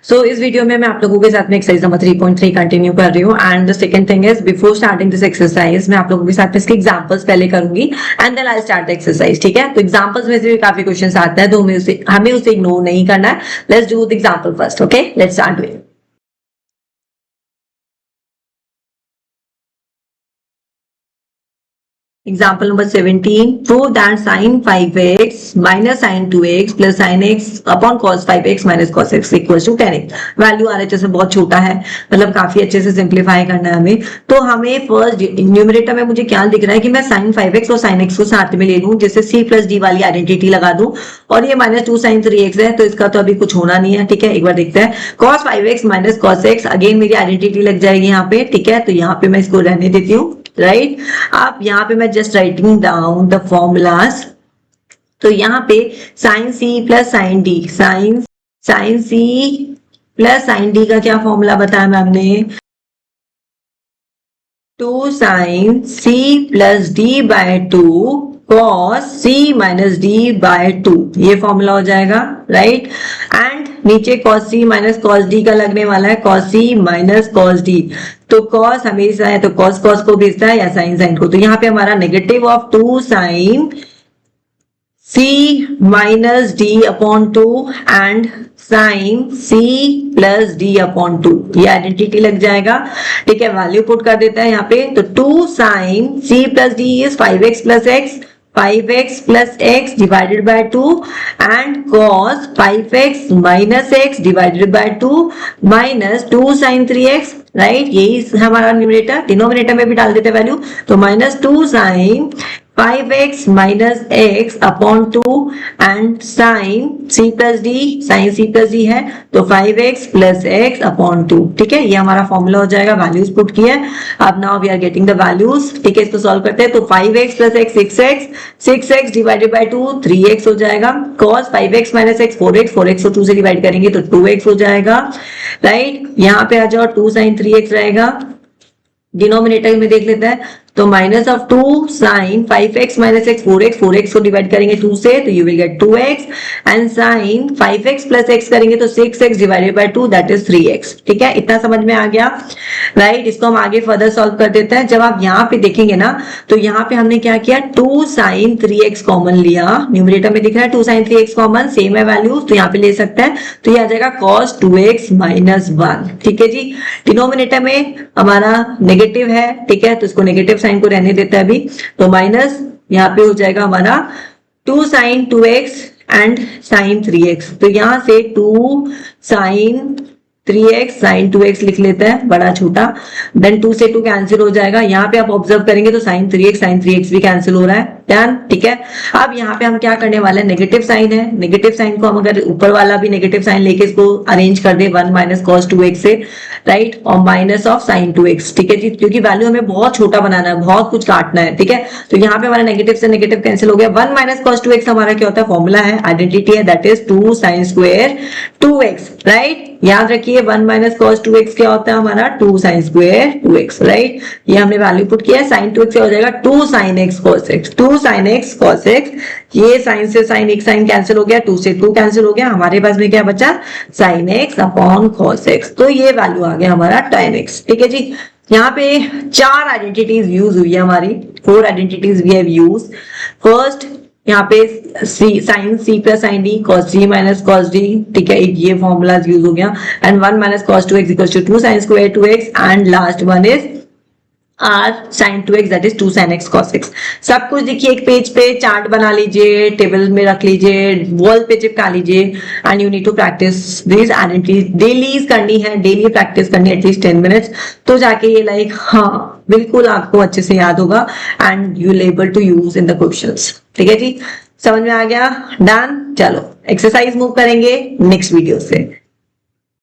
सो इस वीडियो में मैं आप लोगों के साथ में एक्सरसाइज नंबर 3.3 कंटिन्यू कर रही हूँ। And the second thing is before starting this exercise मैं आप लोगों के साथ में इसके एग्जांपल्स पहले करूंगी and then I start the exercise. ठीक है, तो एग्जांपल्स में से भी काफी क्वेश्चंस आते हैं तो हमें उसे इग्नोर नहीं करना है। Let's do the example first. Okay, let's start doing. Example number 17. Prove that sin 5x minus sin 2x plus sin x upon cos 5x minus cos x equals to 10x. Value RHS में बहुत छोटा है, मतलब काफी अच्छे से simplify करना है हमें। तो हमें फर्स्ट न्यूमरेटर में मुझे क्या दिख रहा है कि मैं sin 5x और sin x को साथ में ले लूं, जैसे c प्लस डी वाली आइडेंटिटी लगा दूं, और ये माइनस 2 sin 3x है तो इसका तो अभी कुछ होना नहीं है। ठीक है, एक बार देखते हैं। cos 5x minus cos x, again मेरी आइडेंटिटी लग जाएगी यहाँ पे। ठीक है, तो यहाँ पे मैं इसको रहने देती हूँ। राइट, अब यहाँ पे मैं just writing down the formulas. तो यहाँ पे sine C plus sine D, sine C plus sine D का क्या फॉर्मूला बताया मैम ने? 2 sine C plus D by 2 cos c minus D by 2, ये फॉर्मूला हो जाएगा। राइट, एंड नीचे cos c minus cos d का लगने वाला है, cos c minus cos d। तो cos हमेशा है तो cos cos को भेजता है या sin sin को। तो यहाँ पे हमारा negative of 2 sin c minus d upon 2 and sin c plus d upon 2, ये आइडेंटिटी लग जाएगा। ठीक है, वैल्यू पुट कर देता है यहाँ पे। तो 2 sin c plus d is 5x plus x, 5x plus x divided by 2 and cos 5x minus x divided by 2 minus 2 sin 3x। Right, यही हमारा न्यूमरेटर। डिनोमिनेटर में भी डाल देते वैल्यू, तो minus 2 sin 5x minus x upon 2 and sine c plus D, sine c plus D है तो 5x plus x upon 2। ठीक है, ये हमारा फॉर्मूला हो जाएगा। वैल्यूज पुट किए, अब now we are getting the values. ठीक है, इसको सॉल्व करते हैं। तो 5x plus x 6x, 6x divided by 2 3x हो जाएगा। cos 5x minus x 4x, 4x को 2 से डिवाइड करेंगे तो 2x हो जाएगा। राइट, यहाँ पे आ जाओ 2 sin 3x रहेगा। डिनोमिनेटर में देख लेते हैं, तो minus of 2 sine 5x minus x 4x, 4x को डिवाइड करेंगे 2 से तो you will get 2x and sine 5x plus x करेंगे तो 6x divided by 2 that is 3x। ठीक है, इतना समझ में आ गया। राइट, इसको हम आगे फर्दर सॉल्व कर देते हैं। जब आप यहाँ पे देखेंगे ना तो यहाँ पे हमने क्या किया, 2 sin 3x कॉमन लिया। न्यूमरेटर में दिख रहा है 2 sin 3x कॉमन, सेम है वैल्यूज तो यहाँ पे ले सकते हैं। तो ये आ जाएगा cos 2x माइनस 1। ठीक है जी, डिनोमिनेटर में हमारा नेगेटिव है। ठीक है, तो इसको नेगेटिव साइन को रहने देता है अभी, तो माइनस यहाँ पे हो जाएगा हमारा 2 sin 2x and sin 3x। तो यहां से 2 sin 3x sin 2x लिख लेते हैं, बड़ा छोटा। देन 2 से 2 कैंसिल हो जाएगा। यहाँ पे आप ऑब्जर्व करेंगे तो sin 3x भी कैंसिल हो रहा है। डन। ठीक है, अब यहाँ पे हम क्या करने वाले हैं, नेगेटिव साइन है। नेगेटिव साइन को हम अगर ऊपर वाला भी नेगेटिव साइन लेके इसको अरेंज कर दे 1 माइनस cos 2x से, राइट, और माइनस ऑफ sin 2x। ठीक है जी, क्योंकि वैल्यू हमें बहुत छोटा बनाना है, बहुत कुछ काटना है। ठीक है, तो यहाँ पे हमारा नेगेटिव से नेगेटिव कैंसिल हो गया। 1 माइनस cos 2x हमारा क्या होता है, फॉर्मूला है, आइडेंटिटी है, दैट इज 2 sin स्क्वायर 2x। राइट, याद रखिए 1 माइनस cos 2x क्या होता है हमारा, 2 sin स्क्वायर 2x। राइट, ये हमने वैल्यू पुट किया है। sin 2x क्या हो जाएगा, 2 sin x cos x, 2 sin x cos x। ये साइन से साइन, एक साइन कैंसिल हो गया, 2 से 2 कैंसिल हो गया। हमारे पास में क्या बचा, sin x upon cos x। तो ये वैल्यू आ गया हमारा tan x। ठीक है जी, यहाँ पे 4 आइडेंटिटीज यूज हुई है हमारी, 4 identities we have use. First यहाँ पे sine C plus sine D, cos c minus cos d। ठीक है, ये फॉर्मूला यूज हो गया। And 1 minus cos 2x equals to 2 sin square 2x and last one is r sin 2x दैट इज 2 sin x cos x। सब कुछ देखिए एक पेज पे चार्ट बना लीजिए, टेबल में रख लीजिए, वॉल पे चिपका लीजिए and you need to practice this identities. Daily करनी है, डेली प्रैक्टिस करनी है एटलीस्ट 10 मिनट्स, तो जाके ये लाइक हाँ बिल्कुल आपको अच्छे से याद होगा and you will able to use in the questions. ठीक है जी, समझ में आ गया। डन, चलो एक्सरसाइज मूव करेंगे नेक्स्ट वीडियो से।